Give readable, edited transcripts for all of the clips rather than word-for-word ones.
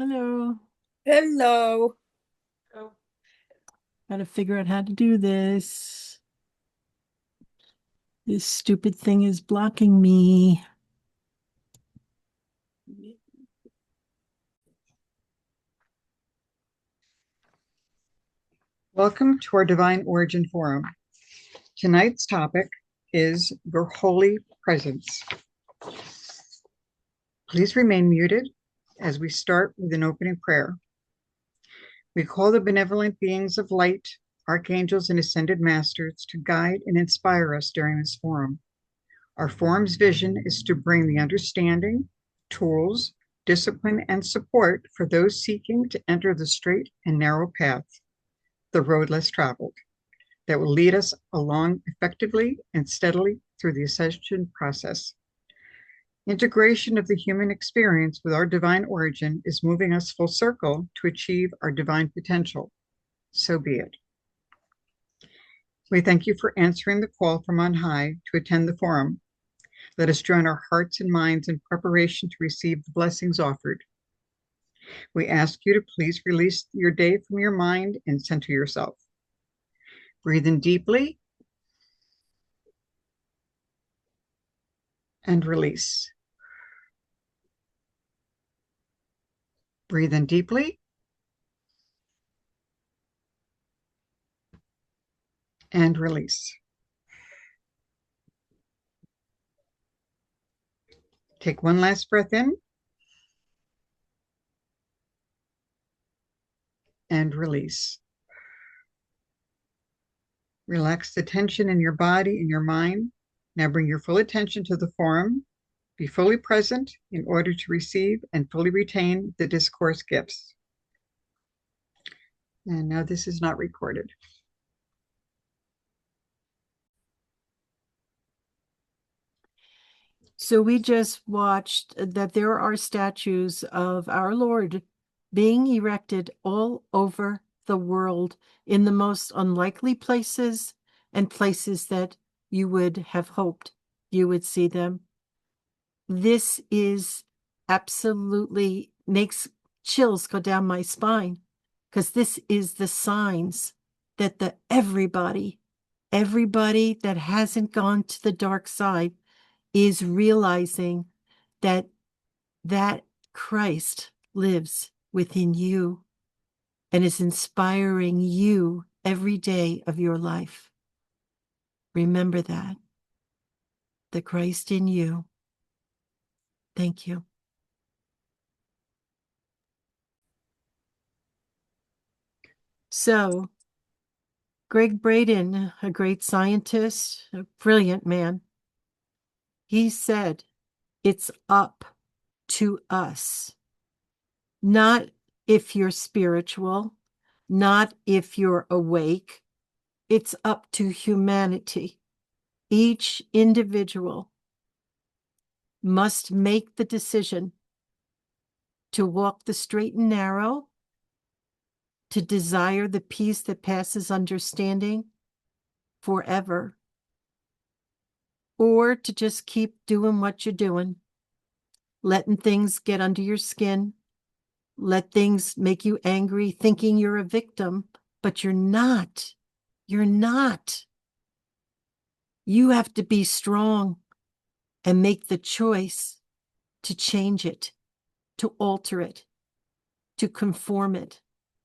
Hello. Hello. Oh. Gotta figure out how to do this. This stupid thing is blocking me. Welcome to our Divine Origin Forum. Tonight's topic is your holy presence. Please remain muted as we start with an opening prayer. We call the benevolent beings of light, archangels, and ascended masters to guide and inspire us during this forum. Our forum's vision is to bring the understanding, tools, discipline, and support for those seeking to enter the straight and narrow path, the road less traveled, that will lead us along effectively and steadily through the ascension process. Integration of the human experience with our divine origin is moving us full circle to achieve our divine potential. So be it. We thank you for answering the call from on high to attend the forum. Let us join our hearts and minds in preparation to receive the blessings offered. We ask you to please release your day from your mind and center yourself. Breathe in deeply and release. Breathe in deeply and release. Take one last breath in and release. Relax the tension in your body and your mind. Now bring your full attention to the forum. Be fully present in order to receive and fully retain the discourse gifts. And now this is not recorded. So we just watched that there are statues of our Lord being erected all over the world in the most unlikely places and places that you would have hoped you would see them. This is absolutely makes chills go down my spine because this is the signs that everybody that hasn't gone to the dark side is realizing that Christ lives within you and is inspiring you every day of your life. Remember that. The Christ in you. Thank you. So, Gregg Braden, a great scientist, a brilliant man, he said, it's up to us. Not if you're spiritual, not if you're awake. It's up to humanity. Each individual must make the decision to walk the straight and narrow, to desire the peace that passes understanding forever, or to just keep doing what you're doing, letting things get under your skin, let things make you angry, thinking you're a victim, but you're not. You're not. You have to be strong and make the choice to change it, to alter it, to conform it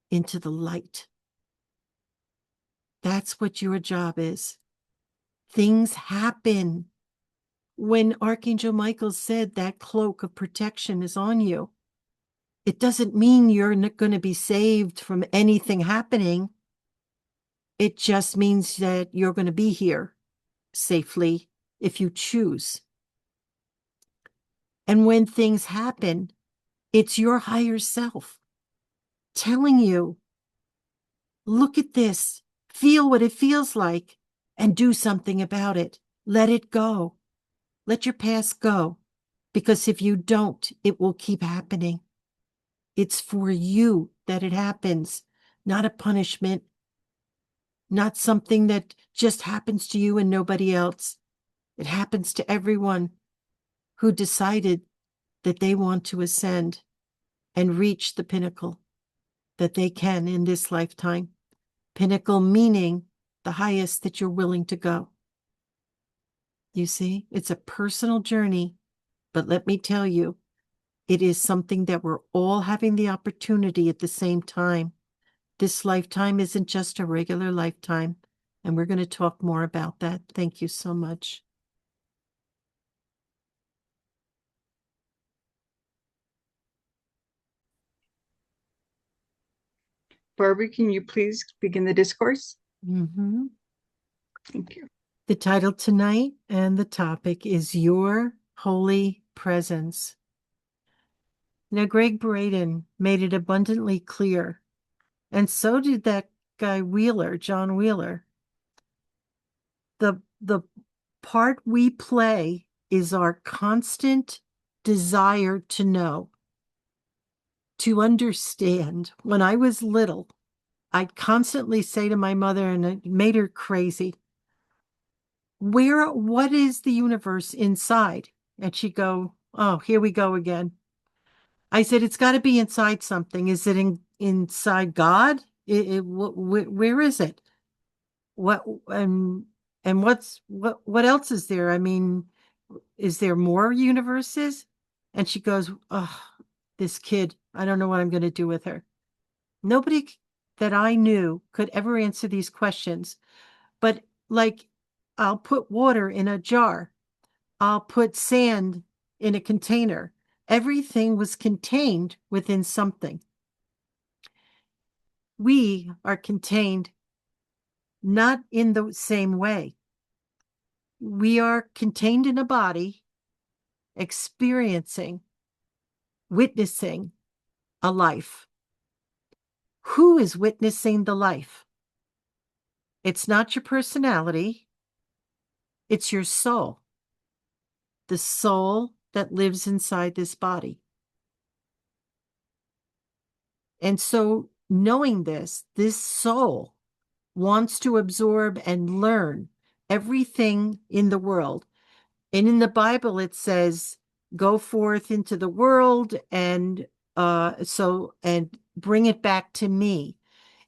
into the light. That's what your job is. Things happen. When Archangel Michael said that cloak of protection is on you, it doesn't mean you're not going to be saved from anything happening. It just means that you're going to be here safely if you choose. And when things happen, it's your higher self telling you, look at this, feel what it feels like, and do something about it. Let it go. Let your past go. Because if you don't, it will keep happening. It's for you that it happens, not a punishment, not something that just happens to you and nobody else. It happens to everyone who decided that they want to ascend. and reach the pinnacle that they can in this lifetime. Pinnacle meaning the highest that you're willing to go. You see, it's a personal journey, but let me tell you, it is something that we're all having the opportunity at the same time. This lifetime isn't just a regular lifetime, and we're going to talk more about that. Thank you so much. Barbara, can you please begin the discourse? Mm-hmm. Thank you. The title tonight and the topic is Your Holy Presence. Now, Gregg Braden made it abundantly clear, and so did that guy Wheeler, John Wheeler. The part we play is our constant desire to know, to understand. When I was little, I'd constantly say to my mother, and it made her crazy, what is the universe inside? And she'd go, oh, here we go again. I said, it's got to be inside something. Is it inside God? Where is it? What and what else is there? I mean, is there more universes? And she goes, oh, this kid, I don't know what I'm going to do with her. Nobody that I knew could ever answer these questions. But like, I'll put water in a jar. I'll put sand in a container. Everything was contained within something. We are contained not in the same way. We are contained in a body, experiencing, witnessing a life. Who is witnessing the life? It's not your personality. It's your soul. The soul that lives inside this body. And so knowing this soul wants to absorb and learn everything in the world. And in the Bible, it says, go forth into the world and bring it back to me.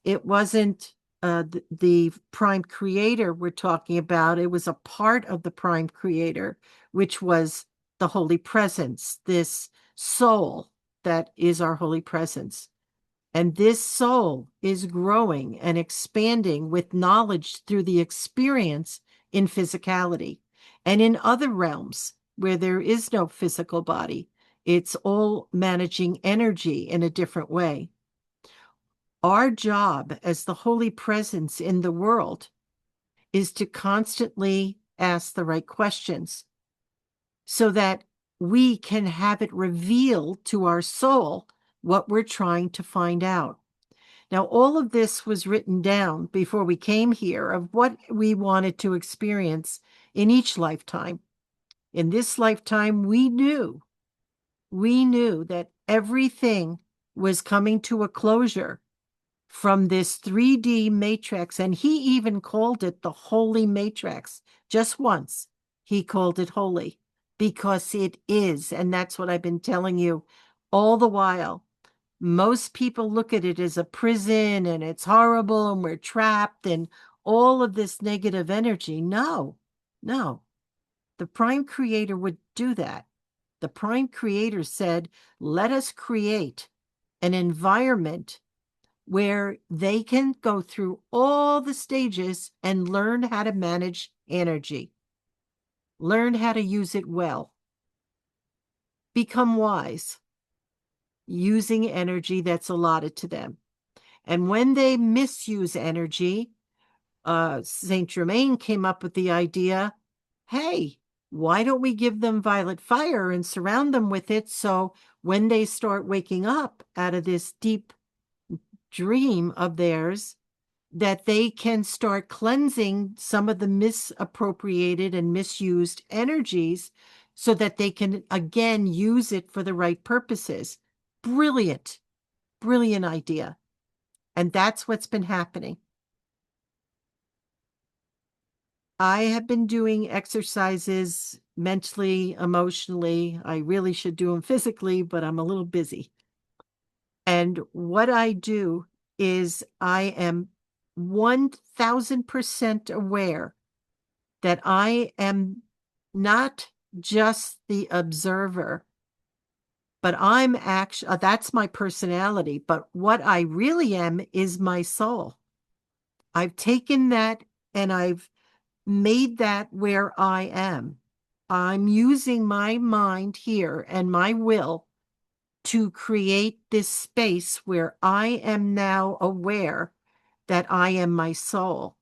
It wasn't the prime creator we're talking about. It was a part of the prime creator, which was the holy presence, this soul that is our holy presence. And this soul is growing and expanding with knowledge through the experience in physicality. And in other realms where there is no physical body, it's all managing energy in a different way. Our job as the holy presence in the world is to constantly ask the right questions so that we can have it reveal to our soul what we're trying to find out. Now, all of this was written down before we came here of what we wanted to experience in each lifetime. In this lifetime, we knew that everything was coming to a closure from this 3D matrix. And he even called it the holy matrix. Just once, he called it holy because it is. And that's what I've been telling you all the while. Most people look at it as a prison and it's horrible and we're trapped and all of this negative energy. No. The prime creator would do that. The prime creator said, let us create an environment where they can go through all the stages and learn how to manage energy, learn how to use it well, become wise using energy that's allotted to them. And when they misuse energy, Saint Germain came up with the idea, hey, why don't we give them violet fire and surround them with it so when they start waking up out of this deep dream of theirs, that they can start cleansing some of the misappropriated and misused energies so that they can again use it for the right purposes. Brilliant idea. And that's what's been happening. I have been doing exercises mentally, emotionally. I really should do them physically, but I'm a little busy. And what I do is I am 1000% aware that I am not just the observer, but I'm actually, that's my personality. But what I really am is my soul. I've taken that and I've made that where I am. I'm using my mind here and my will to create this space where I am now aware that I am my soul.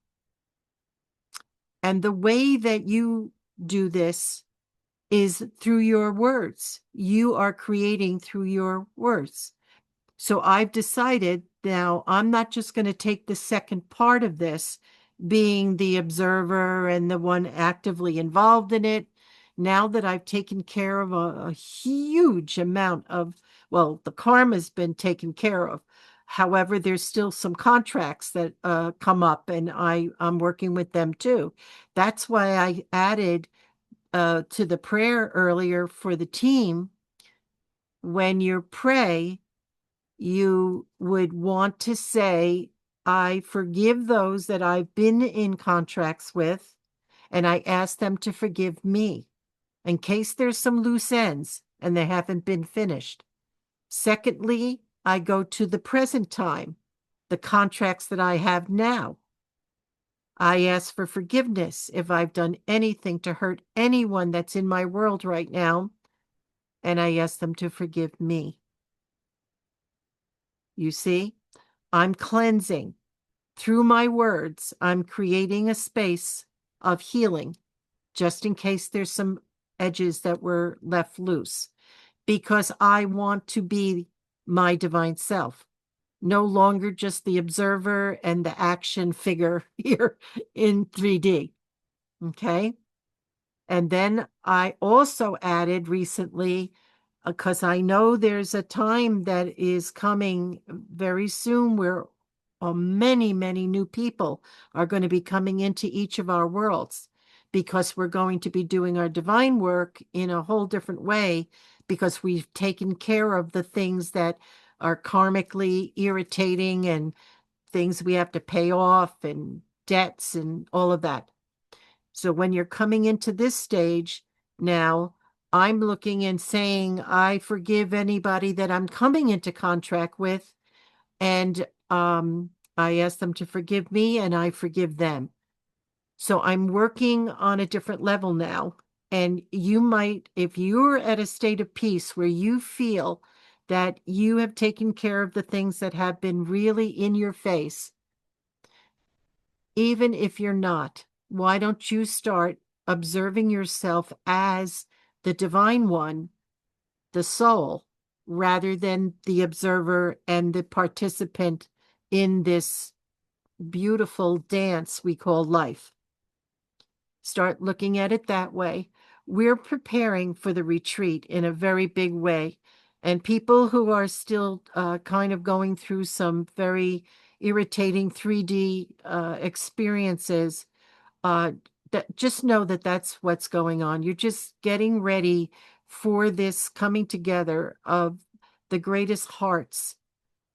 And the way that you do this is through your words. You are creating through your words. So I've decided now I'm not just going to take the second part of this, being the observer and the one actively involved in it. Now that I've taken care of a huge amount of, well, the karma's been taken care of. However, there's still some contracts that come up, and I'm working with them too. That's why I added to the prayer earlier for the team. When you pray, you would want to say, I forgive those that I've been in contracts with, and I ask them to forgive me in case there's some loose ends and they haven't been finished. Secondly, I go to the present time, the contracts that I have now. I ask for forgiveness if I've done anything to hurt anyone that's in my world right now, and I ask them to forgive me. You see, I'm cleansing. Through my words, I'm creating a space of healing, just in case there's some edges that were left loose, because I want to be my divine self, no longer just the observer and the action figure here in 3D. Okay. And then I also added recently, because I know there's a time that is coming very soon where many, many new people are going to be coming into each of our worlds, because we're going to be doing our divine work in a whole different way, because we've taken care of the things that are karmically irritating and things we have to pay off and debts and all of that. So when you're coming into this stage now, I'm looking and saying, I forgive anybody that I'm coming into contract with, and I ask them to forgive me, and I forgive them. So I'm working on a different level now. And you might, if you're at a state of peace where you feel that you have taken care of the things that have been really in your face, even if you're not, why don't you start observing yourself as the divine one, the soul, rather than the observer and the participant in this beautiful dance we call life? Start looking at it that way. We're preparing for the retreat in a very big way. And people who are still kind of going through some very irritating 3D experiences, uh, that just know that that's what's going on. You're just getting ready for this coming together of the greatest hearts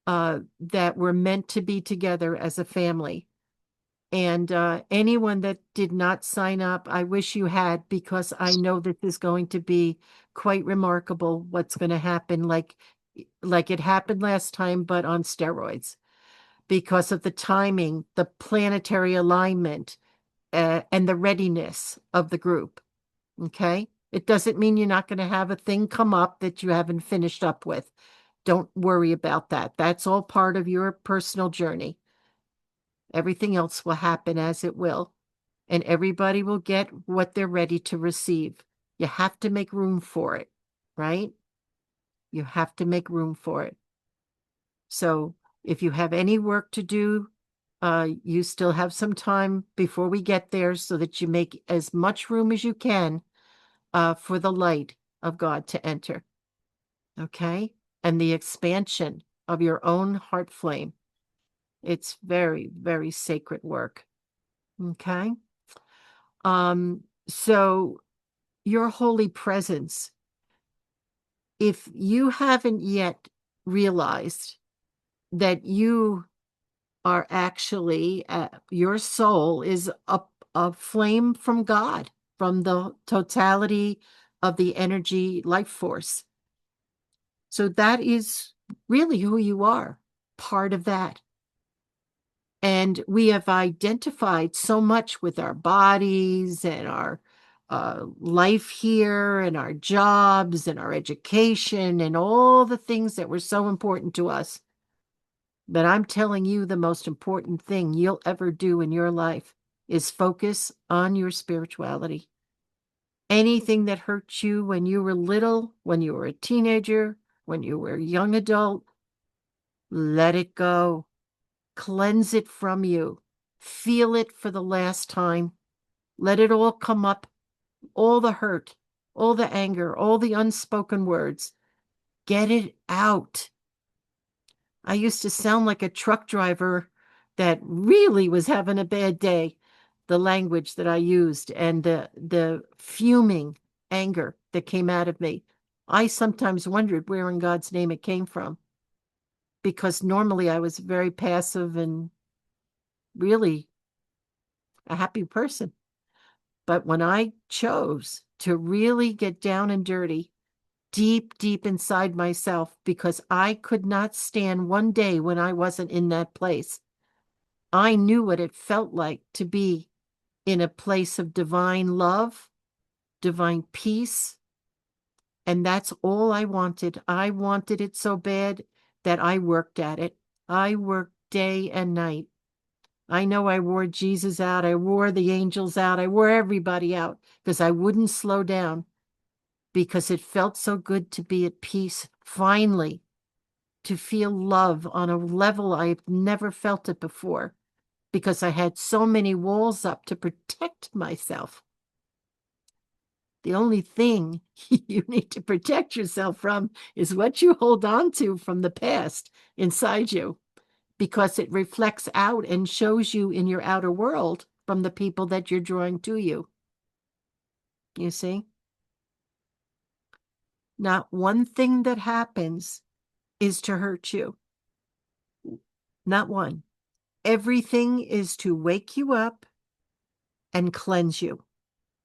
that were meant to be together as a family. And anyone that did not sign up, I wish you had, because I know that this is going to be quite remarkable what's going to happen, like it happened last time, but on steroids, because of the timing, the planetary alignment, and the readiness of the group. Okay. It doesn't mean you're not going to have a thing come up that you haven't finished up with. Don't worry about that. That's all part of your personal journey. Everything else will happen as it will, and everybody will get what they're ready to receive. You have to make room for it, right? You have to make room for it. So if you have any work to do, you still have some time before we get there, so that you make as much room as you can for the light of God to enter. Okay? And the expansion of your own heart flame. It's very, very sacred work. Okay? So your holy presence, if you haven't yet realized that you are actually, your soul is a flame from God, from the totality of the energy life force. So that is really who you are, part of that. And we have identified so much with our bodies and our life here and our jobs and our education and all the things that were so important to us. But I'm telling you, the most important thing you'll ever do in your life is focus on your spirituality. Anything that hurt you when you were little, when you were a teenager, when you were a young adult, let it go. Cleanse it from you. Feel it for the last time. Let it all come up, all the hurt, all the anger, all the unspoken words. Get it out. I used to sound like a truck driver that really was having a bad day. The language that I used and the fuming anger that came out of me. I sometimes wondered where in God's name it came from, because normally I was very passive and really a happy person. But when I chose to really get down and dirty, deep, deep inside myself, because I could not stand one day when I wasn't in that place, I knew what it felt like to be in a place of divine love, divine peace. And that's all I wanted. I wanted it so bad that I worked at it. I worked day and night. I know I wore Jesus out. I wore the angels out. I wore everybody out because I wouldn't slow down, because it felt so good to be at peace, finally, to feel love on a level I've never felt it before, because I had so many walls up to protect myself. The only thing you need to protect yourself from is what you hold on to from the past inside you, because it reflects out and shows you in your outer world from the people that you're drawing to you. You see? Not one thing that happens is to hurt you. Not one. Everything is to wake you up and cleanse you,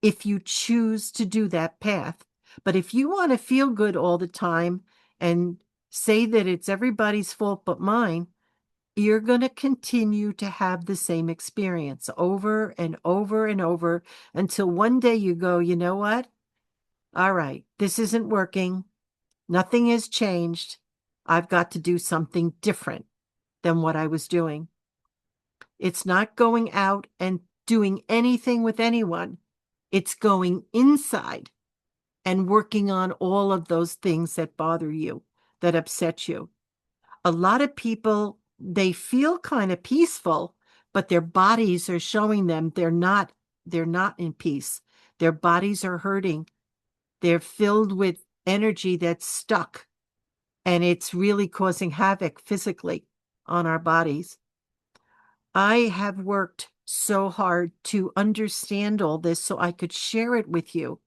if you choose to do that path. But if you want to feel good all the time and say that it's everybody's fault but mine, you're going to continue to have the same experience over and over and over until one day you go, you know what? All right, this isn't working. Nothing has changed. I've got to do something different than what I was doing. It's not going out and doing anything with anyone. It's going inside and working on all of those things that bother you, that upset you. A lot of people, they feel kind of peaceful, but their bodies are showing them they're not in peace. Their bodies are hurting. They're filled with energy that's stuck, and it's really causing havoc physically on our bodies. I have worked so hard to understand all this so I could share it with you.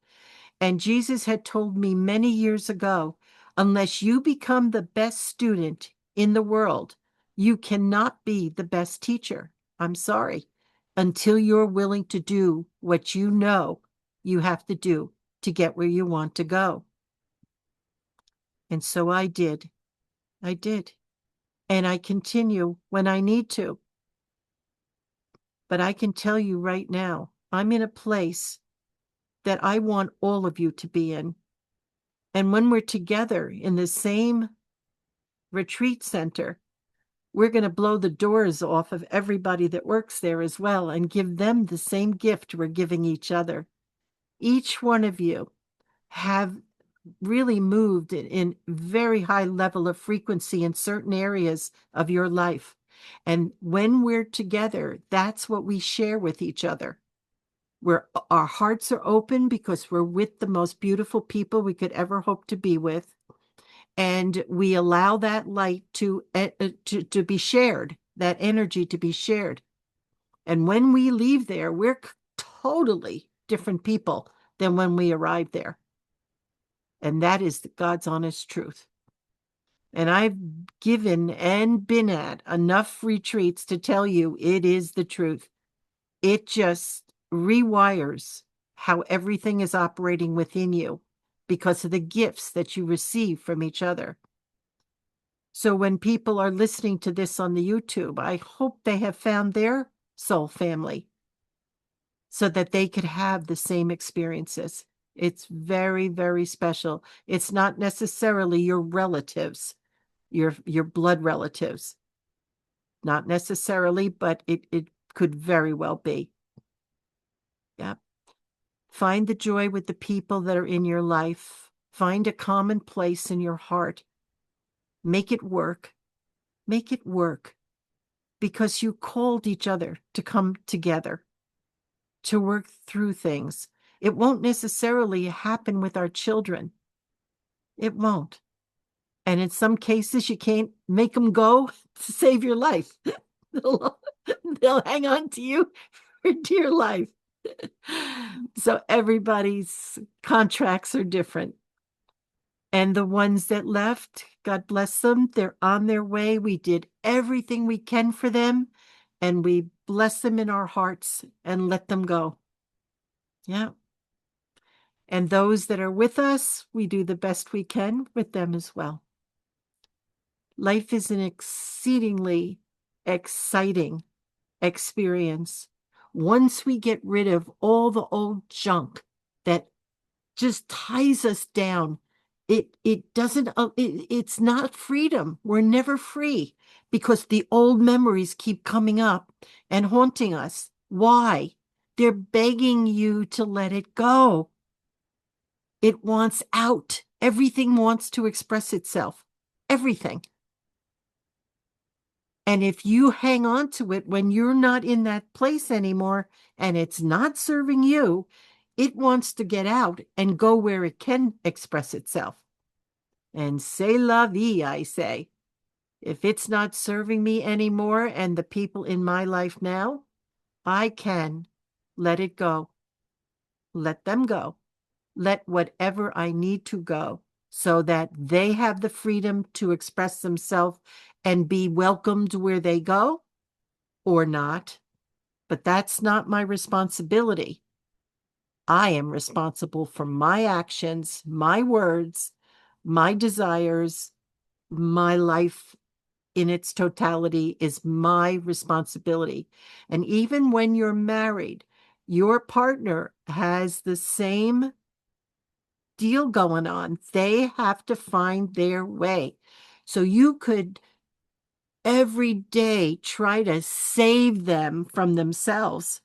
And Jesus had told me many years ago, unless you become the best student in the world, you cannot be the best teacher. I'm sorry. Until you're willing to do what you know you have to do to get where you want to go. And so I did. I did. And I continue when I need to. But I can tell you right now, I'm in a place that I want all of you to be in. And when we're together in the same retreat center, we're going to blow the doors off of everybody that works there as well and give them the same gift we're giving each other. Each one of you have really moved in very high level of frequency in certain areas of your life. And when we're together, that's what we share with each other. Our hearts are open because we're with the most beautiful people we could ever hope to be with. And we allow that light to be shared, that energy to be shared. And when we leave there, we're totally different people than when we arrived there. And that is God's honest truth. And I've given and been at enough retreats to tell you it is the truth. It just rewires how everything is operating within you because of the gifts that you receive from each other. So when people are listening to this on the YouTube, I hope they have found their soul family so that they could have the same experiences. It's very, very special. It's not necessarily your relatives, your blood relatives. Not necessarily, but it could very well be. Yeah. Find the joy with the people that are in your life. Find a common place in your heart. Make it work. Make it work because you called each other to come together, to work through things. It won't necessarily happen with our children. It won't. And in some cases, you can't make them go to save your life. they'll, they'll hang on to you for dear life. So everybody's contracts are different. And the ones that left, God bless them, they're on their way. We did everything we can for them, and we bless them in our hearts and let them go. Yeah. And those that are with us, we do the best we can with them as well. Life is an exceedingly exciting experience once we get rid of all the old junk that just ties us down. It doesn't it's not freedom. We're never free because the old memories keep coming up and haunting us. Why? They're begging you to let it go. It wants out. Everything wants to express itself. Everything. And if you hang on to it when you're not in that place anymore and it's not serving you, it wants to get out and go where it can express itself. And c'est la vie, I say. If it's not serving me anymore and the people in my life now, I can let it go. Let them go. Let whatever I need to go so that they have the freedom to express themselves and be welcomed where they go or not. But that's not my responsibility. I am responsible for my actions, my words, my desires, my life in its totality is my responsibility. And even when you're married, your partner has the same deal going on. They have to find their way. So you could every day try to save them from themselves,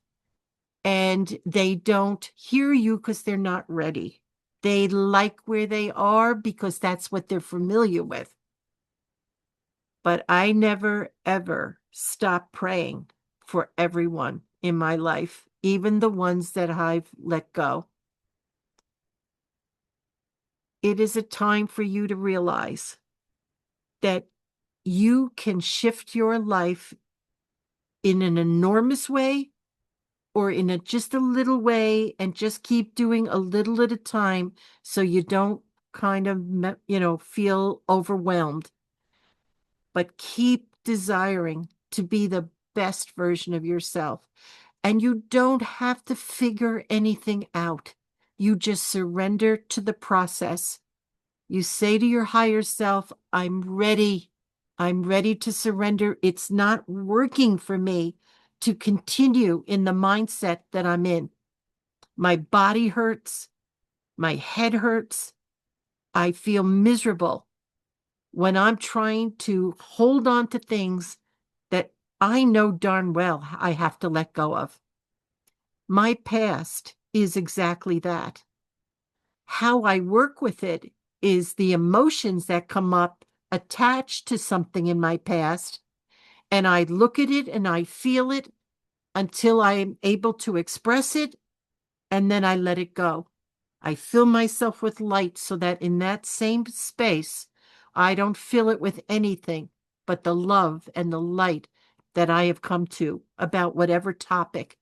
and they don't hear you because they're not ready. They like where they are because that's what they're familiar with. But I never, ever stop praying for everyone in my life, even the ones that I've let go. It is a time for you to realize that you can shift your life in an enormous way or in just a little way and just keep doing a little at a time so you don't kind of, feel overwhelmed. But keep desiring to be the best version of yourself. And you don't have to figure anything out. You just surrender to the process. You say to your higher self, I'm ready. I'm ready to surrender. It's not working for me to continue in the mindset that I'm in. My body hurts. My head hurts. I feel miserable when I'm trying to hold on to things that I know darn well I have to let go of. My past is exactly that. How I work with it is the emotions that come up attached to something in my past, and I look at it and I feel it until I'm able to express it, and then I let it go. I fill myself with light so that in that same space, I don't fill it with anything but the love and the light that I have come to about whatever topic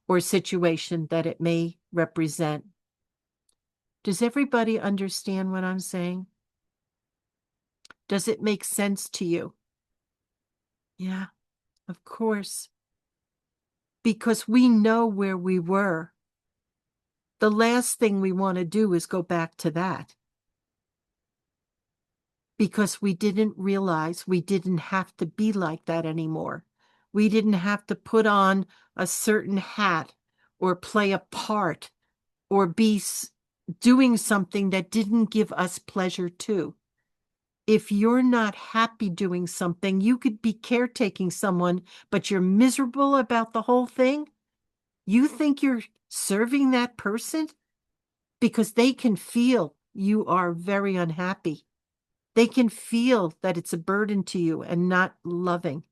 or situation that it may represent. Does everybody understand what I'm saying? Does it make sense to you? Yeah, of course. Because we know where we were. The last thing we want to do is go back to that. Because we didn't realize we didn't have to be like that anymore. We didn't have to put on a certain hat or play a part or be doing something that didn't give us pleasure too. If you're not happy doing something, you could be caretaking someone, but you're miserable about the whole thing. You think you're serving that person because they can feel you are very unhappy. They can feel that it's a burden to you and not loving.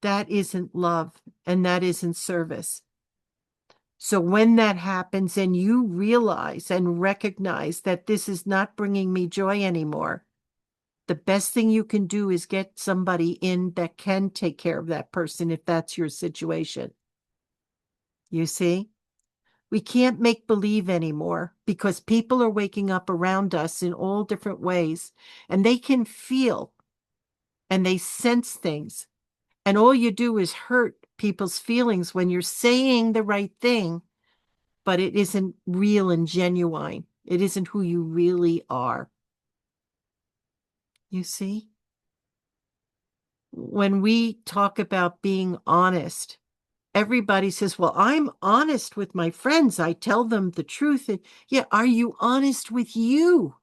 That isn't love and that isn't service. So when that happens and you realize and recognize that this is not bringing me joy anymore, the best thing you can do is get somebody in that can take care of that person if that's your situation. You see? We can't make believe anymore because people are waking up around us in all different ways and they can feel and they sense things. And all you do is hurt people's feelings when you're saying the right thing, but it isn't real and genuine. It isn't who you really are. You see? When we talk about being honest, everybody says, well, I'm honest with my friends. I tell them the truth. And yeah, are you honest with you?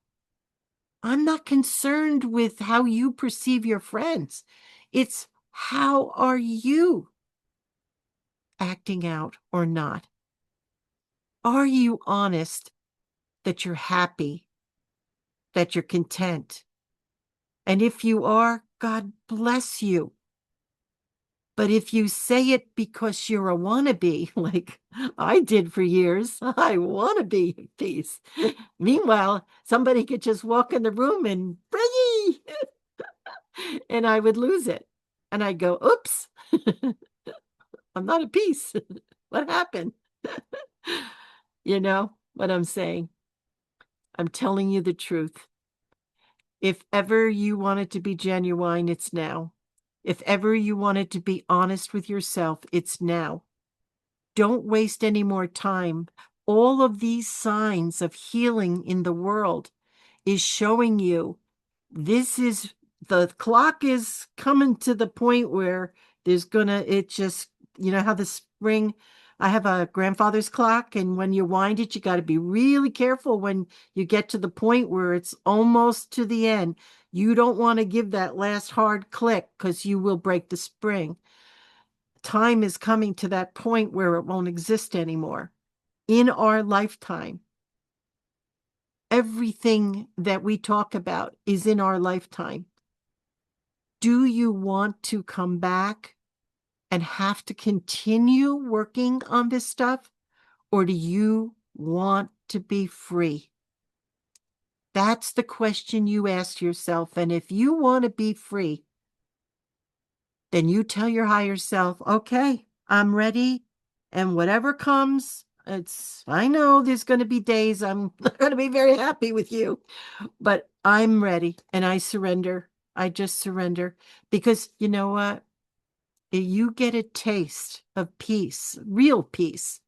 I'm not concerned with how you perceive your friends. It's how are you acting out or not? Are you honest that you're happy, that you're content? And if you are, God bless you. But if you say it because you're a wannabe, like I did for years, I want to be at peace. Meanwhile, somebody could just walk in the room and Breggy, and I would lose it. And I'd go, oops, I'm not at peace. What happened? You know what I'm saying? I'm telling you the truth. If ever you wanted to be genuine, it's now. If ever you wanted to be honest with yourself, it's now. Don't waste any more time. All of these signs of healing in the world is showing you the clock is coming to the point where it just, you know how the spring, I have a grandfather's clock, and when you wind it, you got to be really careful when you get to the point where it's almost to the end. You don't want to give that last hard click because you will break the spring. Time is coming to that point where it won't exist anymore. In our lifetime, everything that we talk about is in our lifetime. Do you want to come back and have to continue working on this stuff? Or do you want to be free? That's the question you ask yourself. And if you want to be free, then you tell your higher self, okay, I'm ready. And whatever comes, I know there's going to be days I'm not going to be very happy with you, but I'm ready and I surrender. I just surrender because you know what? You get a taste of peace, real peace,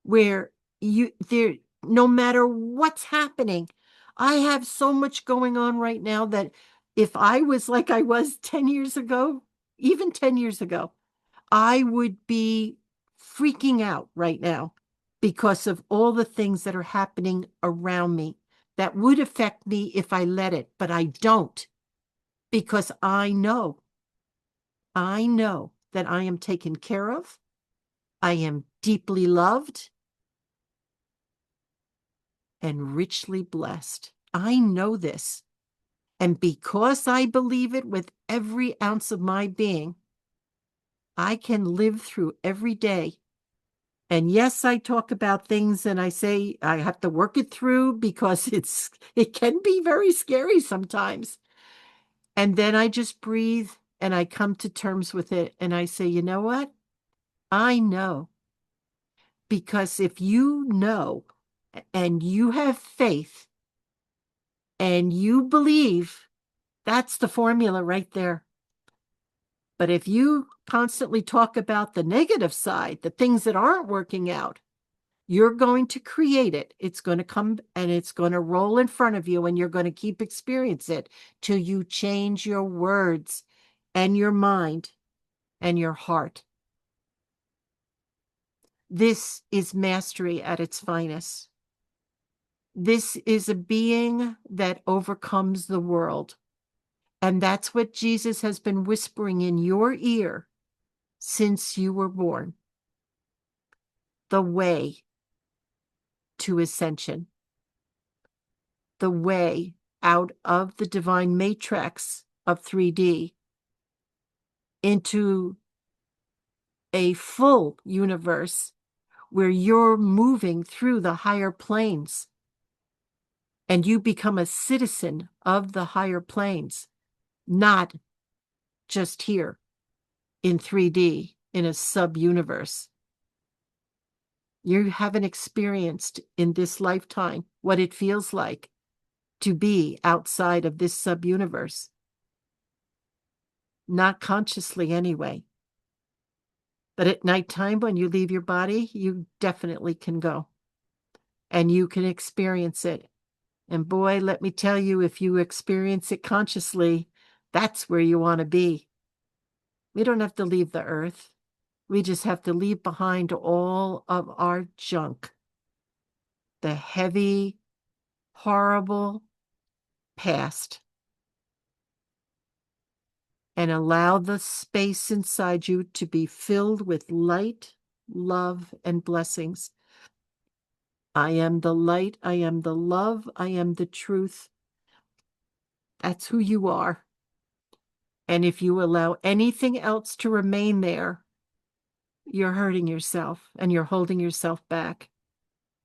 where no matter what's happening, I have so much going on right now that if I was like I was 10 years ago, even 10 years ago, I would be freaking out right now because of all the things that are happening around me that would affect me if I let it, but I don't because I know that I am taken care of. I am deeply loved and richly blessed. I know this. And because I believe it with every ounce of my being, I can live through every day. And yes, I talk about things and I say I have to work it through because it can be very scary sometimes. And then I just breathe and I come to terms with it and I say, you know what? I know. Because if you know and you have faith and you believe That's the formula right there. But if you constantly talk about the negative side, the things that aren't working out, you're going to create it. It's going to come and it's going to roll in front of you, and you're going to keep experiencing it till you change your words and your mind and your heart. This is mastery at its finest. This is a being that overcomes the world. And that's what Jesus has been whispering in your ear since you were born. The way to ascension. The way out of the divine matrix of 3D into a full universe where you're moving through the higher planes and you become a citizen of the higher planes, not just here in 3D in a sub-universe. You haven't experienced in this lifetime what it feels like to be outside of this sub-universe. Not consciously anyway. But at nighttime, when you leave your body, you definitely can go. And you can experience it. And boy, let me tell you, if you experience it consciously, that's where you want to be. We don't have to leave the earth. We just have to leave behind all of our junk. The heavy, horrible past. And allow the space inside you to be filled with light, love, and blessings. I am the light. I am the love. I am the truth. That's who you are. And if you allow anything else to remain there, you're hurting yourself and you're holding yourself back.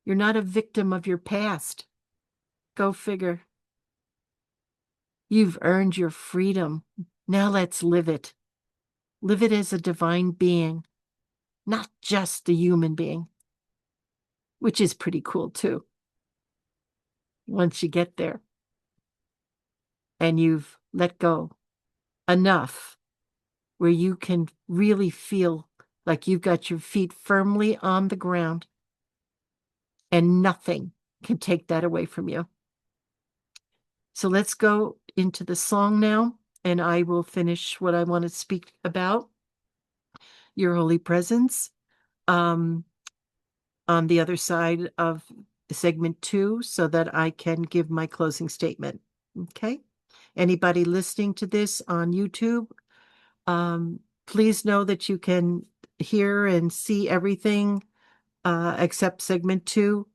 You're not a victim of your past. Go figure. You've earned your freedom. Now let's live it. Live it as a divine being, not just a human being, which is pretty cool too. Once you get there and you've let go enough where you can really feel like you've got your feet firmly on the ground and nothing can take that away from you. So let's go into the song now, and I will finish what I want to speak about, your holy presence, on the other side of segment 2, so that I can give my closing statement. Okay? Anybody listening to this on YouTube, please know that you can hear and see everything except segment 2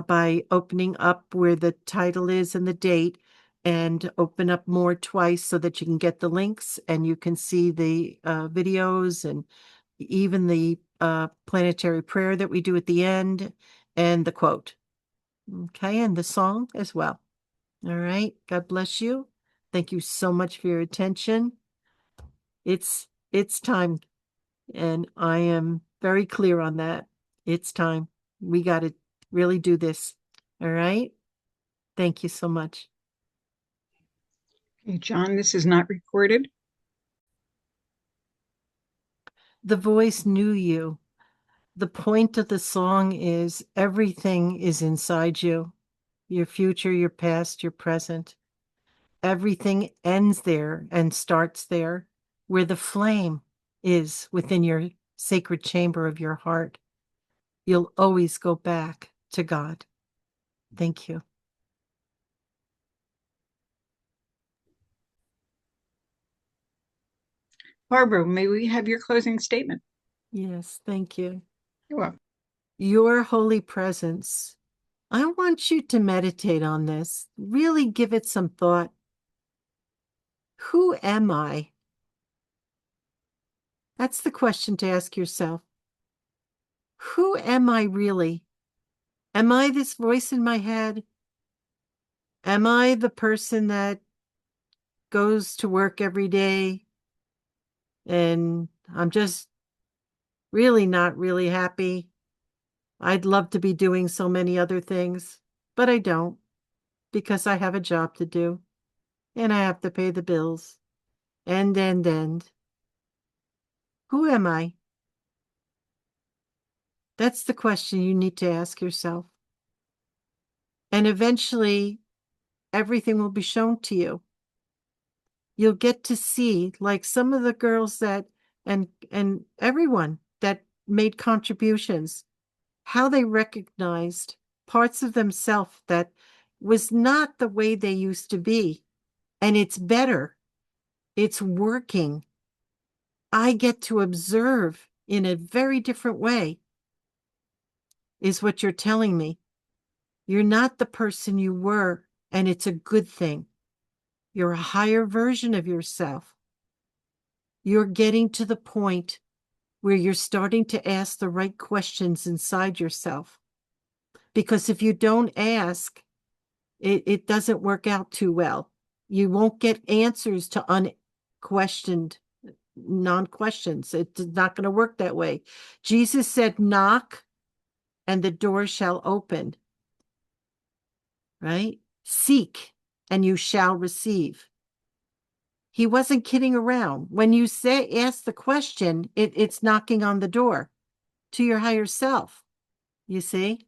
by opening up where the title is and the date, and open up more twice so that you can get the links and you can see the videos and even the planetary prayer that we do at the end and the quote. Okay, and the song as well. All right. God bless you. Thank you so much for your attention. It's time, and I am very clear on that. It's time. We got to really do this. All right. Thank you so much. Okay, John, this is not recorded. The voice knew you. The point of the song is everything is inside you. Your future, your past, your present. Everything ends there and starts there, where the flame is within your sacred chamber of your heart. You'll always go back to God. Thank you. Barbara, may we have your closing statement? Yes, thank you. You're welcome. Your holy presence. I want you to meditate on this. Really give it some thought. Who am I? That's the question to ask yourself. Who am I really? Am I this voice in my head? Am I the person that goes to work every day and I'm just really not really happy? I'd love to be doing so many other things, but I don't, because I have a job to do. and I have to pay the bills. And. Who am I? That's the question you need to ask yourself. And eventually, everything will be shown to you. You'll get to see, like some of the girls that, and everyone that made contributions, how they recognized parts of themselves that was not the way they used to be. And it's better. It's working. I get to observe in a very different way, is what you're telling me. You're not the person you were, and it's a good thing. You're a higher version of yourself. You're getting to the point where you're starting to ask the right questions inside yourself. Because if you don't ask, it doesn't work out too well. You won't get answers to unquestioned non-questions. It's not going to work that way. Jesus said, knock and the door shall open, right? Seek and you shall receive. He wasn't kidding around. When you ask the question, it's knocking on the door to your higher self, you see?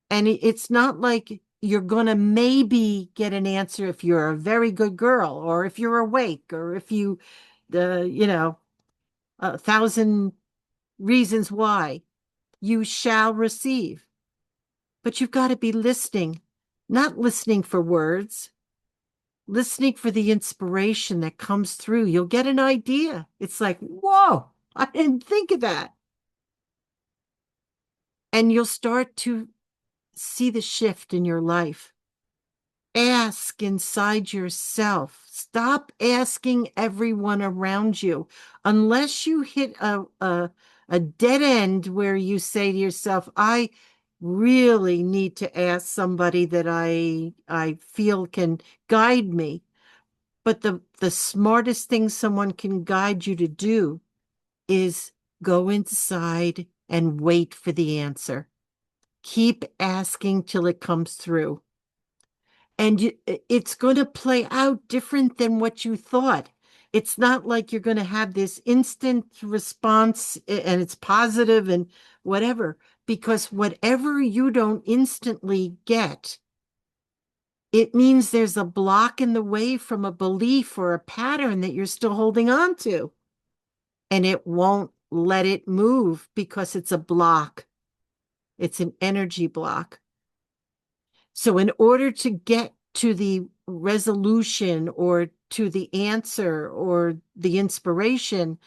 And it's not like you're going to maybe get an answer if you're a very good girl or if you're awake or if you, a thousand reasons why. You shall receive. But you've got to be listening, not listening for words, listening for the inspiration that comes through. You'll get an idea. It's like, whoa, I didn't think of that. And you'll start to see the shift in your life. Ask inside yourself. Stop asking everyone around you. Unless you hit a dead end where you say to yourself, I really need to ask somebody that I feel can guide me. But the smartest thing someone can guide you to do is go inside and wait for the answer. Keep asking till it comes through. And it's going to play out different than what you thought. It's not like you're going to have this instant response and it's positive and whatever, because whatever you don't instantly get, it means there's a block in the way from a belief or a pattern that you're still holding on to. And it won't let it move because it's a block. It's an energy block. So in order to get to the resolution or to the answer or the inspiration,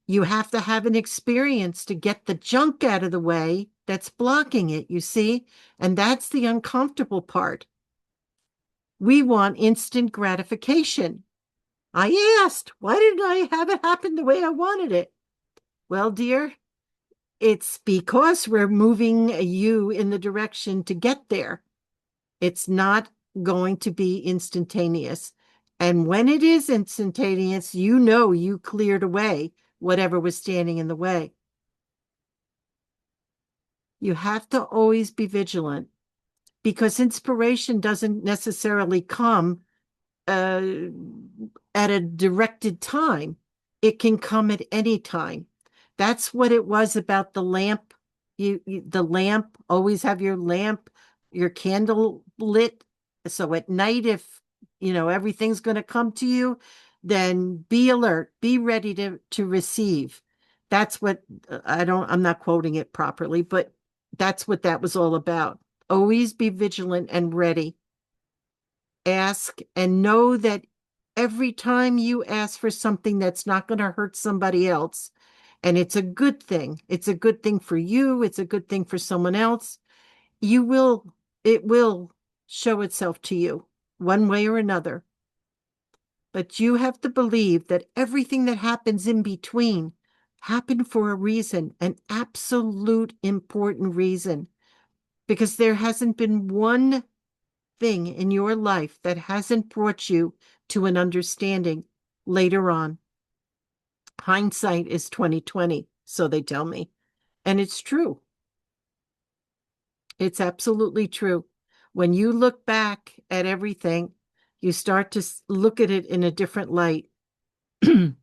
you have to have an experience to get the junk out of the way that's blocking it, you see? And that's the uncomfortable part. We want instant gratification. I asked, why didn't I have it happen the way I wanted it? Well, dear, it's because we're moving you in the direction to get there. It's not going to be instantaneous. And when it is instantaneous, you know you cleared away whatever was standing in the way. You have to always be vigilant because inspiration doesn't necessarily come uh, at a directed time. It can come at any time. That's what it was about the lamp. The lamp, always have your lamp, your candle lit. So at night, if everything's going to come to you, then be alert, be ready to receive. That's what I'm not quoting it properly, but that's what that was all about. Always be vigilant and ready. Ask and know that every time you ask for something that's not going to hurt somebody else, and it's a good thing, it's a good thing for you, it's a good thing for someone else, it will show itself to you one way or another. But you have to believe that everything that happens in between happened for a reason, an absolute important reason, because there hasn't been one thing in your life that hasn't brought you to an understanding later on. Hindsight is 2020, so they tell me. And it's true. It's absolutely true. When you look back at everything, You start to look at it in a different light. And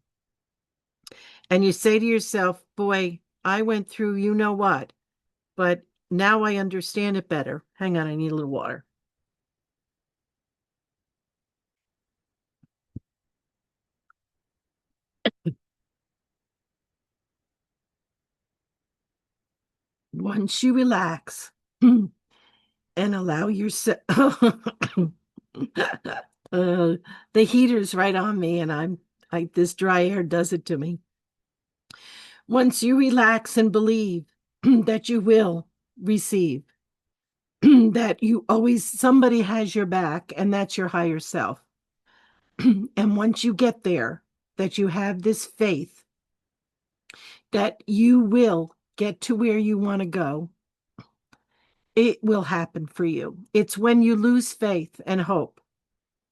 you say to yourself, boy, I went through you know what, but now I understand it better. Hang on, I need a little water. Once you relax and allow yourself, the heater's right on me, and this dry air does it to me. Once you relax and believe that you will receive, that you always, somebody has your back, and that's your higher self. And once you get there, that you have this faith that you will get to where you want to go, it will happen for you. It's when you lose faith and hope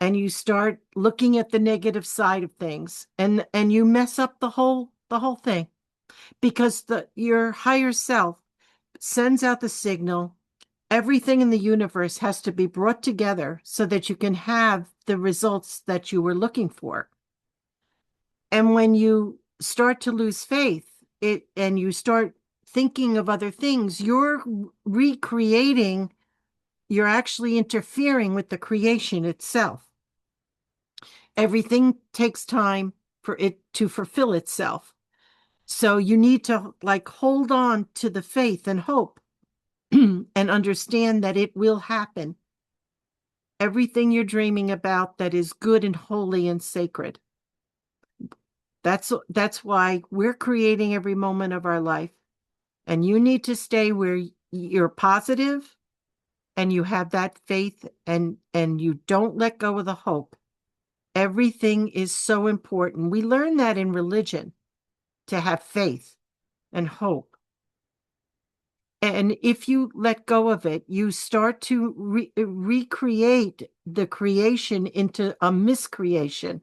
and you start looking at the negative side of things, and you mess up the whole thing, because your higher self sends out the signal. Everything in the universe has to be brought together so that you can have the results that you were looking for. And when you start to lose faith, and you start thinking of other things, you're recreating, you're actually interfering with the creation itself. Everything takes time for it to fulfill itself. So you need to hold on to the faith and hope and understand that it will happen. Everything you're dreaming about that is good and holy and sacred. That's why we're creating every moment of our life. And you need to stay where you're positive and you have that faith, and you don't let go of the hope. Everything is so important. We learn that in religion, to have faith and hope. And if you let go of it, you start to recreate the creation into a miscreation,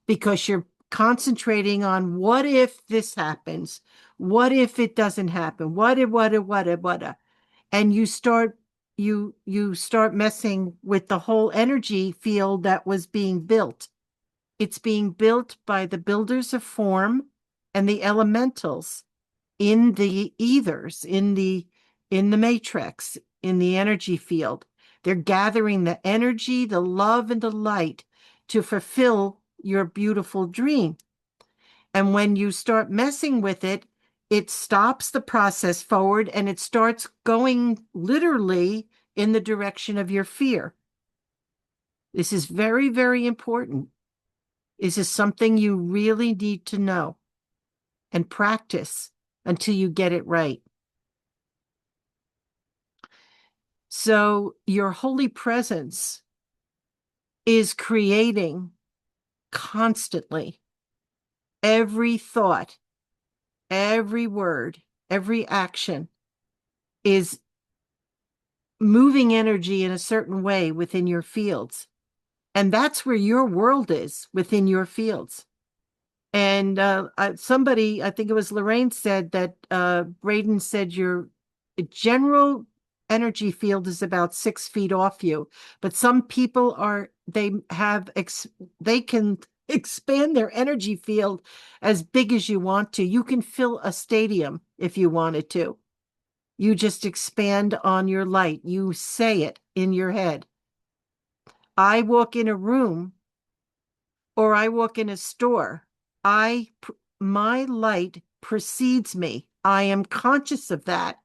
because you're concentrating on what if this happens? What if it doesn't happen? What if? And you start messing with the whole energy field that was being built. It's being built by the builders of form and the elementals in the ethers, in the matrix, in the energy field. They're gathering the energy, the love, and the light to fulfill your beautiful dream. And when you start messing with it, it stops the process forward, and it starts going literally in the direction of your fear. This is very, very important. This is something you really need to know and practice until you get it right. So your holy presence is creating constantly. Every thought, every word, every action is moving energy in a certain way within your fields. And that's where your world is, within your fields. And somebody, I think it was Lorraine, said that Braden said your general energy field is about 6 feet off you. But some people they can expand their energy field as big as you want to. You can fill a stadium if you wanted to. You just expand on your light. You say it in your head. I walk in a room or I walk in a store. My light precedes me. I am conscious of that.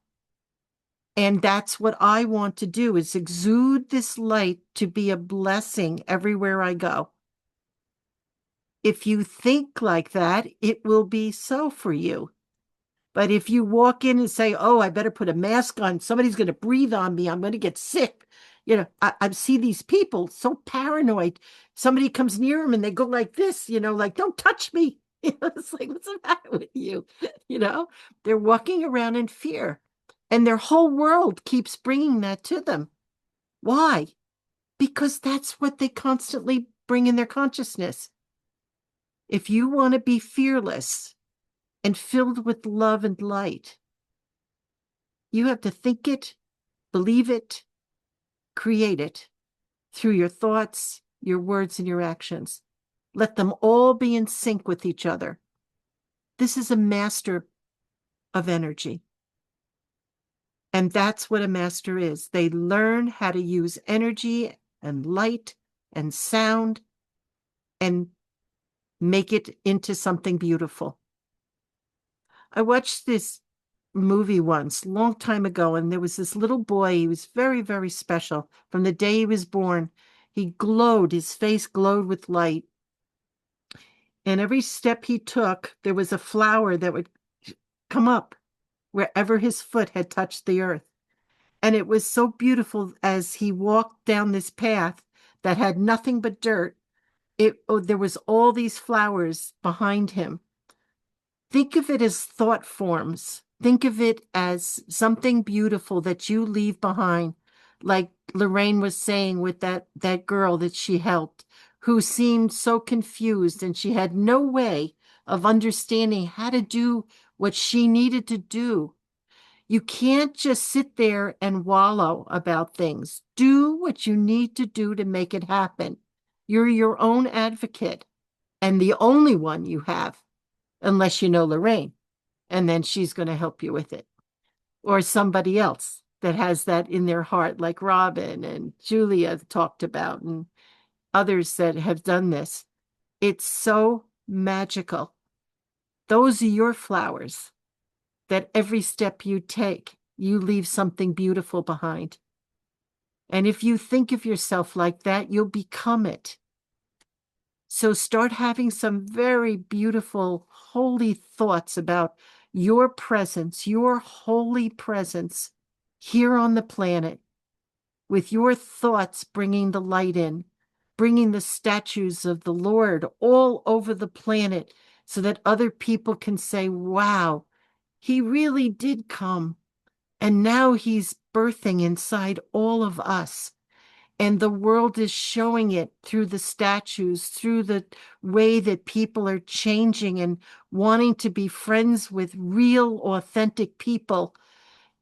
And that's what I want to do, is exude this light to be a blessing everywhere I go. If you think like that, it will be so for you. But if you walk in and say, oh, I better put a mask on, somebody's going to breathe on me, I'm going to get sick. I see these people so paranoid. Somebody comes near them and they go like this, like, don't touch me. It's like, what's the matter with you? They're walking around in fear, and their whole world keeps bringing that to them. Why? Because that's what they constantly bring in their consciousness. If you want to be fearless and filled with love and light, you have to think it, believe it, create it through your thoughts your words, and your actions. Let them all be in sync with each other. This is a master of energy. And that's what a master is. They learn how to use energy and light and sound and make it into something beautiful. I watched this movie once, long time ago, and there was this little boy. He was very, very special. From the day he was born, he glowed, his face glowed with light. And every step he took, there was a flower that would come up wherever his foot had touched the earth. And it was so beautiful as he walked down this path that had nothing but dirt. There was all these flowers behind him. Think of it as thought forms. Think of it as something beautiful that you leave behind. Like Lorraine was saying with that girl that she helped, who seemed so confused and she had no way of understanding how to do what she needed to do. You can't just sit there and wallow about things. Do what you need to do to make it happen. You're your own advocate and the only one you have, unless you know Lorraine, and then she's going to help you with it. Or somebody else that has that in their heart, like Robin and Julia talked about, and others that have done this. It's so magical. Those are your flowers that every step you take, you leave something beautiful behind. And if you think of yourself like that, you'll become it. So start having some very beautiful, holy thoughts about your presence, your holy presence here on the planet, with your thoughts bringing the light in, bringing the statues of the Lord all over the planet so that other people can say, wow, he really did come. And now he's birthing inside all of us. And the world is showing it through the statues, through the way that people are changing and wanting to be friends with real, authentic people.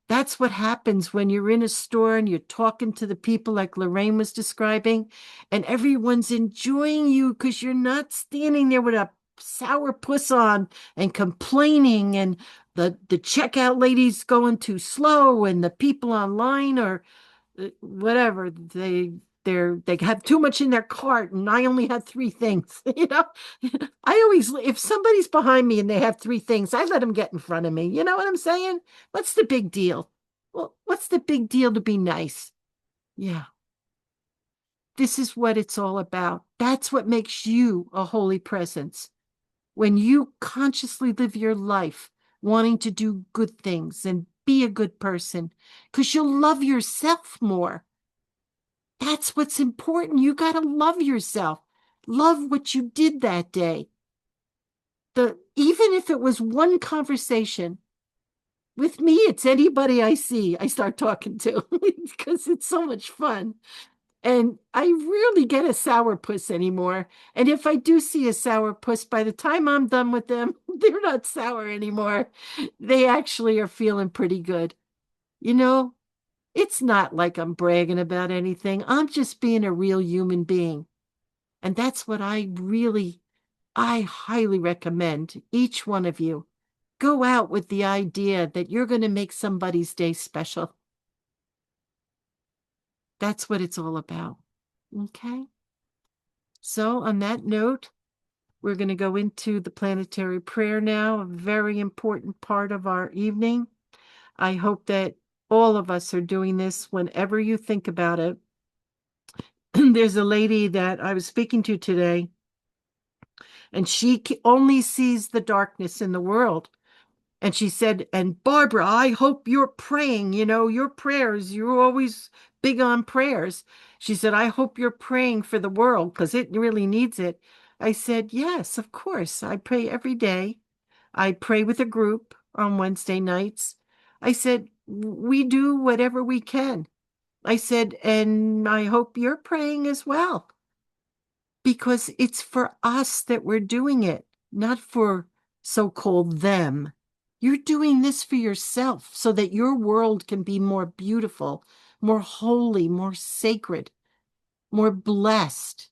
That's what happens when you're in a store and you're talking to the people like Lorraine was describing, and everyone's enjoying you because you're not standing there with a sour puss on and complaining, and the checkout lady's going too slow, and the people online are whatever they have too much in their cart and I only had three things. I always, if somebody's behind me and they have three things, I let them get in front of me. You know what I'm saying? What's the big deal? Well, what's the big deal to be nice? Yeah, this is what it's all about. That's what makes you a holy presence. When you consciously live your life wanting to do good things and be a good person, because you'll love yourself more. That's what's important. You got to love yourself. Love what you did that day. Even if it was one conversation, with me, it's anybody I see, I start talking to because it's so much fun. And I rarely get a sourpuss anymore. And if I do see a sourpuss, by the time I'm done with them, they're not sour anymore. They actually are feeling pretty good. You know, it's not like I'm bragging about anything. I'm just being a real human being. And that's what I highly recommend each one of you. Go out with the idea that you're going to make somebody's day special. That's what it's all about. Okay. So, on that note, we're going to go into the planetary prayer now, a very important part of our evening. I hope that all of us are doing this whenever you think about it. There's a lady that I was speaking to today, and she only sees the darkness in the world. And she said, and Barbara, I hope you're praying, your prayers, you're always big on prayers. She said, I hope you're praying for the world because it really needs it. I said, yes, of course. I pray every day. I pray with a group on Wednesday nights. I said, we do whatever we can. I said, and I hope you're praying as well because it's for us that we're doing it, not for so-called them. You're doing this for yourself so that your world can be more beautiful, more holy, more sacred, more blessed.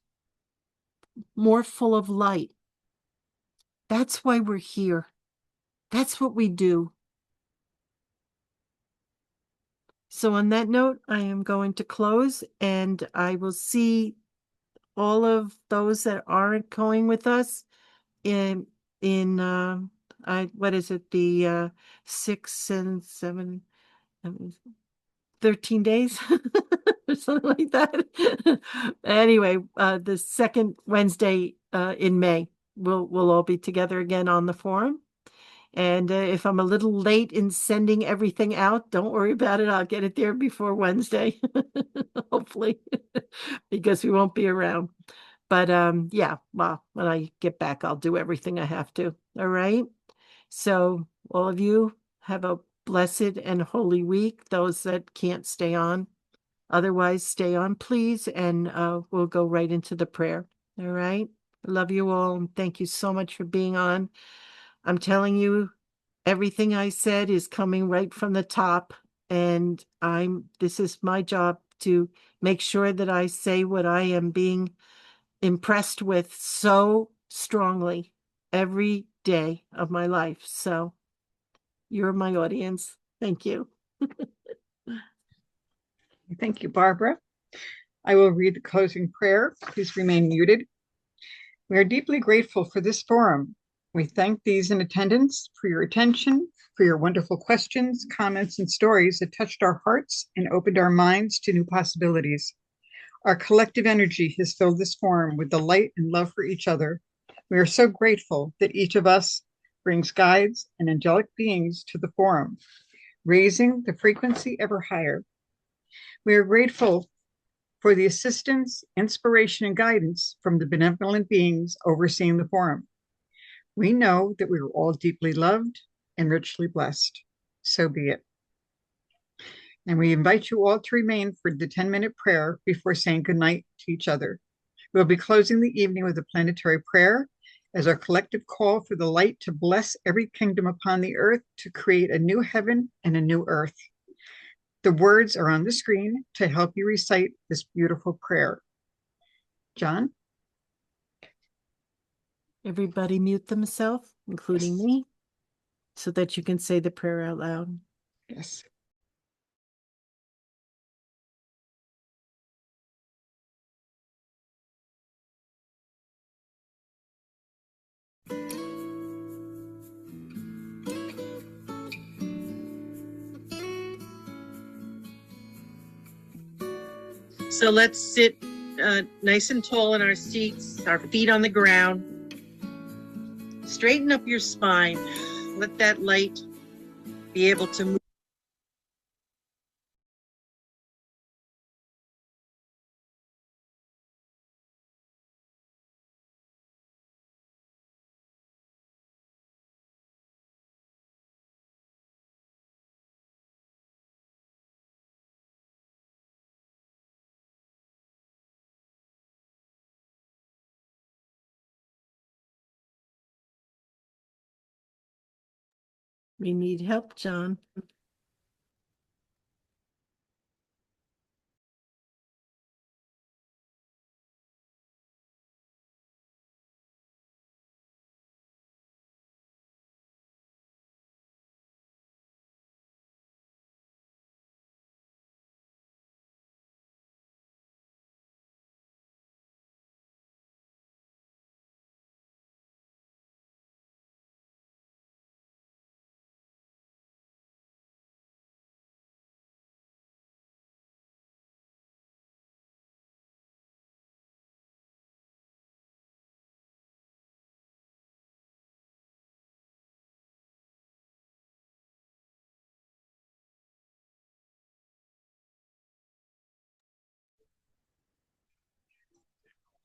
more full of light. That's why we're here. That's what we do. So on that note, I am going to close, and I will see all of those that aren't going with us in what is it, the 6 and 7, 13 days or something like that. Anyway, the second Wednesday in May, we'll all be together again on the forum. And if I'm a little late in sending everything out, don't worry about it. I'll get it there before Wednesday, hopefully, because we won't be around. But yeah, well, when I get back, I'll do everything I have to. All right. So all of you have a blessed and holy week. Those that can't stay on, otherwise stay on, please, and we'll go right into the prayer. All right. I love you all, and thank you so much for being on. I'm telling you, everything I said is coming right from the top, and this is my job to make sure that I say what I am being impressed with so strongly every day of my life. So you're my audience. Thank you. Thank you, Barbara. I will read the closing prayer. Please remain muted. We are deeply grateful for this forum. We thank these in attendance for your attention, for your wonderful questions, comments, and stories that touched our hearts and opened our minds to new possibilities. Our collective energy has filled this forum with the light and love for each other. We are so grateful that each of us brings guides and angelic beings to the forum, raising the frequency ever higher. We are grateful for the assistance, inspiration, and guidance from the benevolent beings overseeing the forum. We know that we are all deeply loved and richly blessed. So be it. And we invite you all to remain for the 10-minute prayer before saying goodnight to each other. We'll be closing the evening with a planetary prayer as our collective call for the light to bless every kingdom upon the earth to create a new heaven and a new earth. The words are on the screen to help you recite this beautiful prayer. John? Everybody mute themselves, including Yes. me, so that you can say the prayer out loud. Yes. So let's sit nice and tall in our seats, our feet on the ground. Straighten up your spine. Let that light be able to move. We need help, John.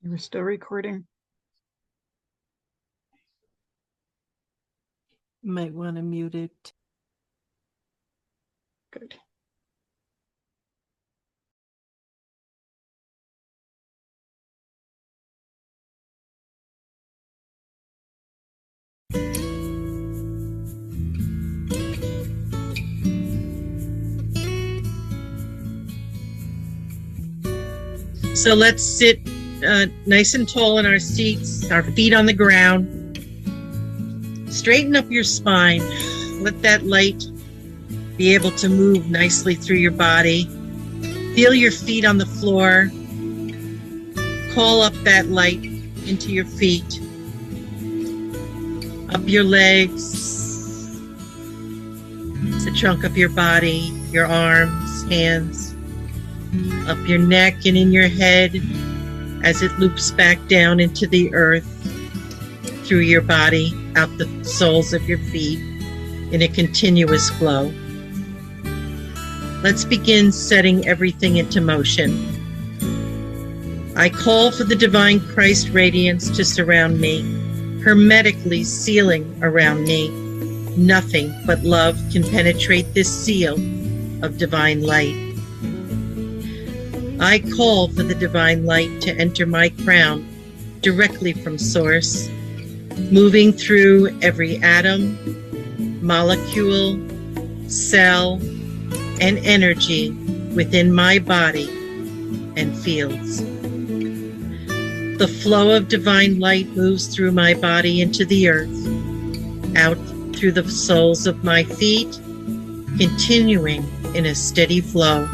You were still recording? You might want to mute it. Good. So let's sit nice and tall in our seats, our feet on the ground. Straighten up your spine. Let that light be able to move nicely through your body. Feel your feet on the floor. Call up that light into your feet, up your legs, the trunk of your body, your arms, hands, up your neck and in your head as it loops back down into the earth, through your body, out the soles of your feet in a continuous flow. Let's begin setting everything into motion. I call for the divine Christ radiance to surround me, hermetically sealing around me. Nothing but love can penetrate this seal of divine light. I call for the divine light to enter my crown directly from source, moving through every atom, molecule, cell, and energy within my body and fields. The flow of divine light moves through my body into the earth, out through the soles of my feet, continuing in a steady flow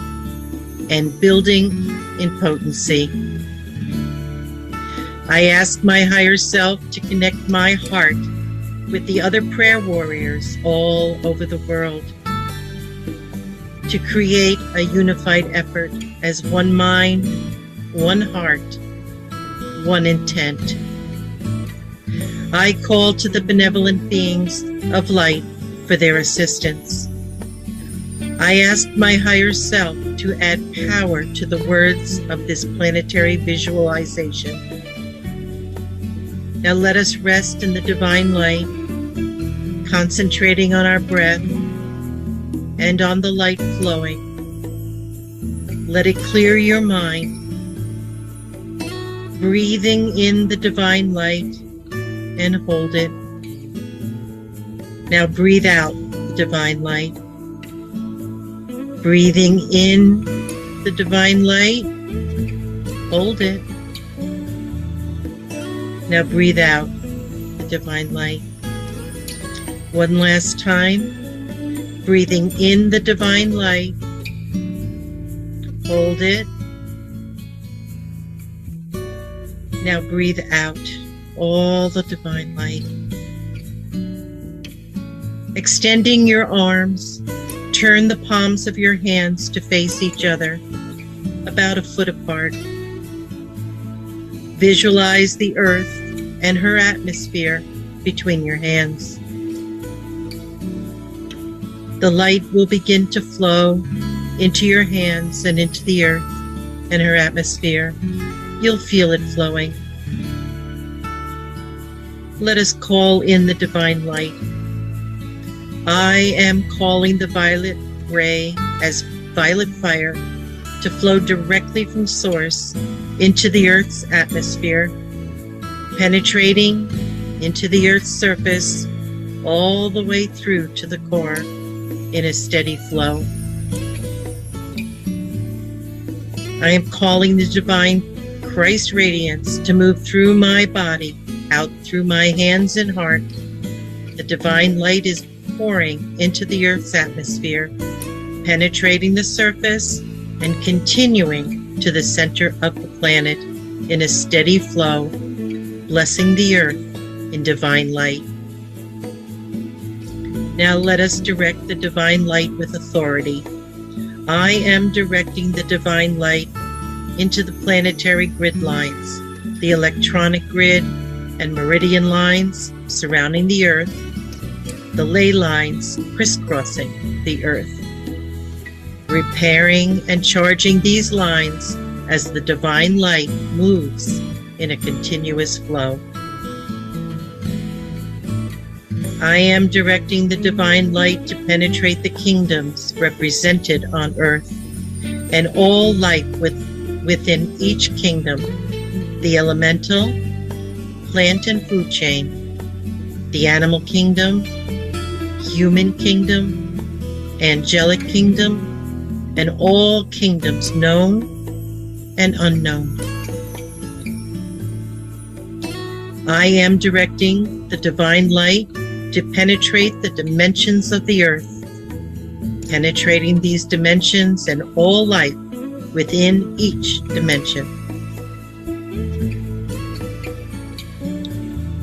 and building in potency. I ask my higher self to connect my heart with the other prayer warriors all over the world, to create a unified effort as one mind, one heart, one intent. I call to the benevolent beings of light for their assistance. I ask my higher self to add power to the words of this planetary visualization. Now let us rest in the divine light, concentrating on our breath and on the light flowing. Let it clear your mind, breathing in the divine light and hold it. Now breathe out the divine light. Breathing in the divine light, hold it. Now breathe out the divine light. One last time, breathing in the divine light, hold it. Now breathe out all the divine light. Extending your arms, turn the palms of your hands to face each other, about a foot apart. Visualize the earth and her atmosphere between your hands. The light will begin to flow into your hands and into the earth and her atmosphere. You'll feel it flowing. Let us call in the divine light. I am calling the violet ray as violet fire to flow directly from source into the Earth's atmosphere, penetrating into the Earth's surface all the way through to the core in a steady flow. I am calling the divine Christ radiance to move through my body, out through my hands and heart. The divine light is pouring into the Earth's atmosphere, penetrating the surface and continuing to the center of the planet in a steady flow, blessing the Earth in divine light. Now let us direct the divine light with authority. I am directing the divine light into the planetary grid lines, the electronic grid and meridian lines surrounding the Earth, the ley lines crisscrossing the Earth, repairing and charging these lines as the divine light moves in a continuous flow. I am directing the divine light to penetrate the kingdoms represented on Earth and all life within each kingdom, the elemental, plant and food chain, the animal kingdom, human kingdom, angelic kingdom, and all kingdoms known and unknown. I am directing the divine light to penetrate the dimensions of the earth, penetrating these dimensions and all life within each dimension.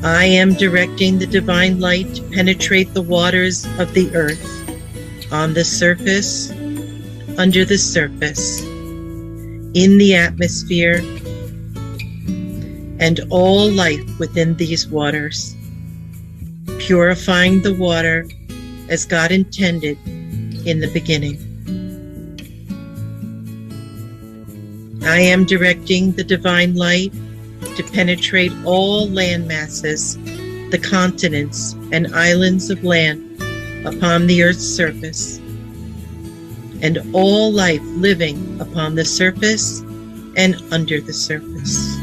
I am directing the divine light to penetrate the waters of the earth, on the surface, under the surface, in the atmosphere, and all life within these waters, purifying the water as God intended in the beginning. I am directing the divine light to penetrate all land masses, the continents and islands of land upon the earth's surface, and all life living upon the surface and under the surface.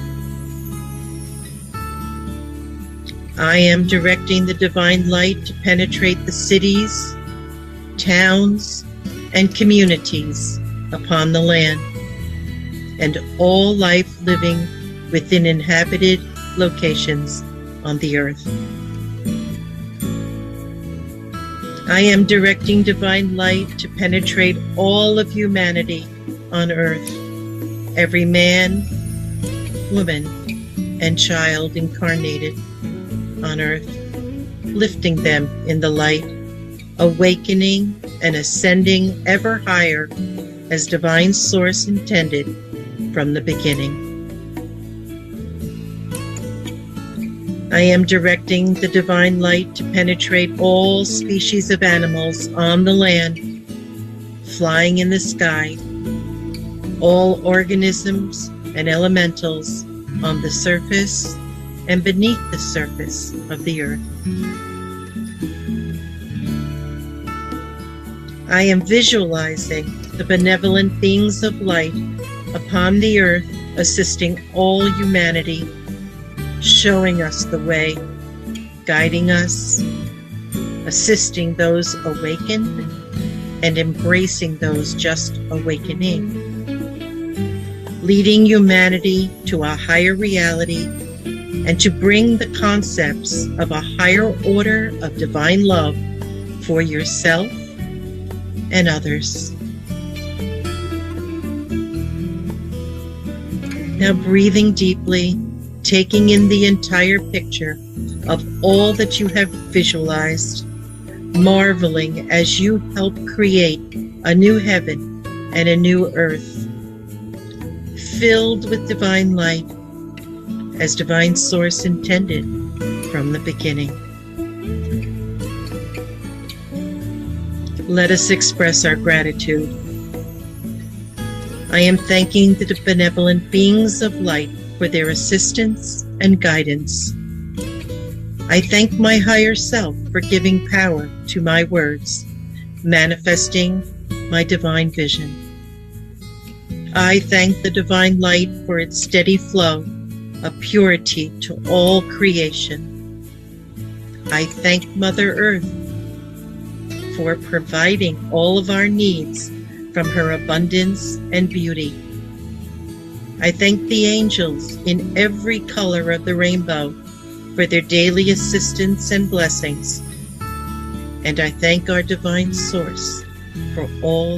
I am directing the divine light to penetrate the cities, towns, and communities upon the land, and all life living within inhabited locations on the earth. I am directing divine light to penetrate all of humanity on earth, every man, woman, and child incarnated on earth, lifting them in the light, awakening and ascending ever higher as divine source intended from the beginning. I am directing the divine light to penetrate all species of animals on the land, flying in the sky, all organisms and elementals on the surface and beneath the surface of the earth. I am visualizing the benevolent beings of light upon the earth, assisting all humanity, showing us the way, guiding us, assisting those awakened, and embracing those just awakening, leading humanity to a higher reality and to bring the concepts of a higher order of divine love for yourself and others. Now breathing deeply, taking in the entire picture of all that you have visualized, marveling as you help create a new heaven and a new earth, filled with divine light as divine source intended from the beginning. Let us express our gratitude. I am thanking the benevolent beings of light for their assistance and guidance. I thank my higher self for giving power to my words, manifesting my divine vision. I thank the divine light for its steady flow of purity to all creation. I thank Mother Earth for providing all of our needs from her abundance and beauty. I thank the angels in every color of the rainbow for their daily assistance and blessings. And I thank our divine source for all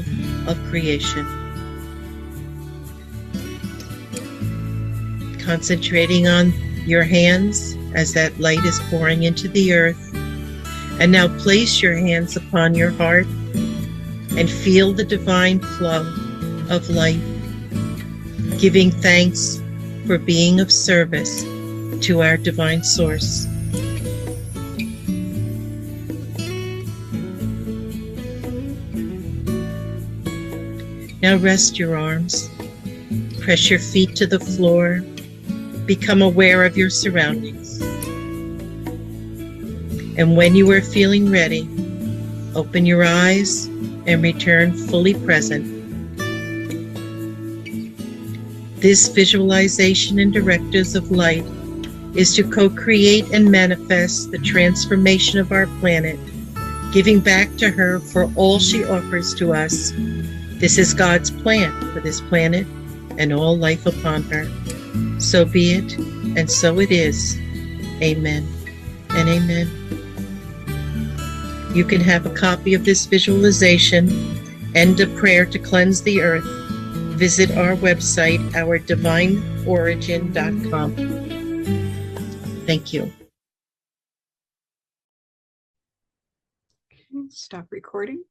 of creation. Concentrating on your hands as that light is pouring into the earth. And now place your hands upon your heart and feel the divine flow of light, giving thanks for being of service to our divine source. Now rest your arms, press your feet to the floor, become aware of your surroundings. And when you are feeling ready, open your eyes and return fully present. This visualization and directives of light is to co-create and manifest the transformation of our planet, giving back to her for all she offers to us. This is God's plan for this planet and all life upon her. So be it, and so it is. Amen and amen. You can have a copy of this visualization and a prayer to cleanse the earth. Visit our website, ourdivineorigin.com. Thank you. Okay, stop recording.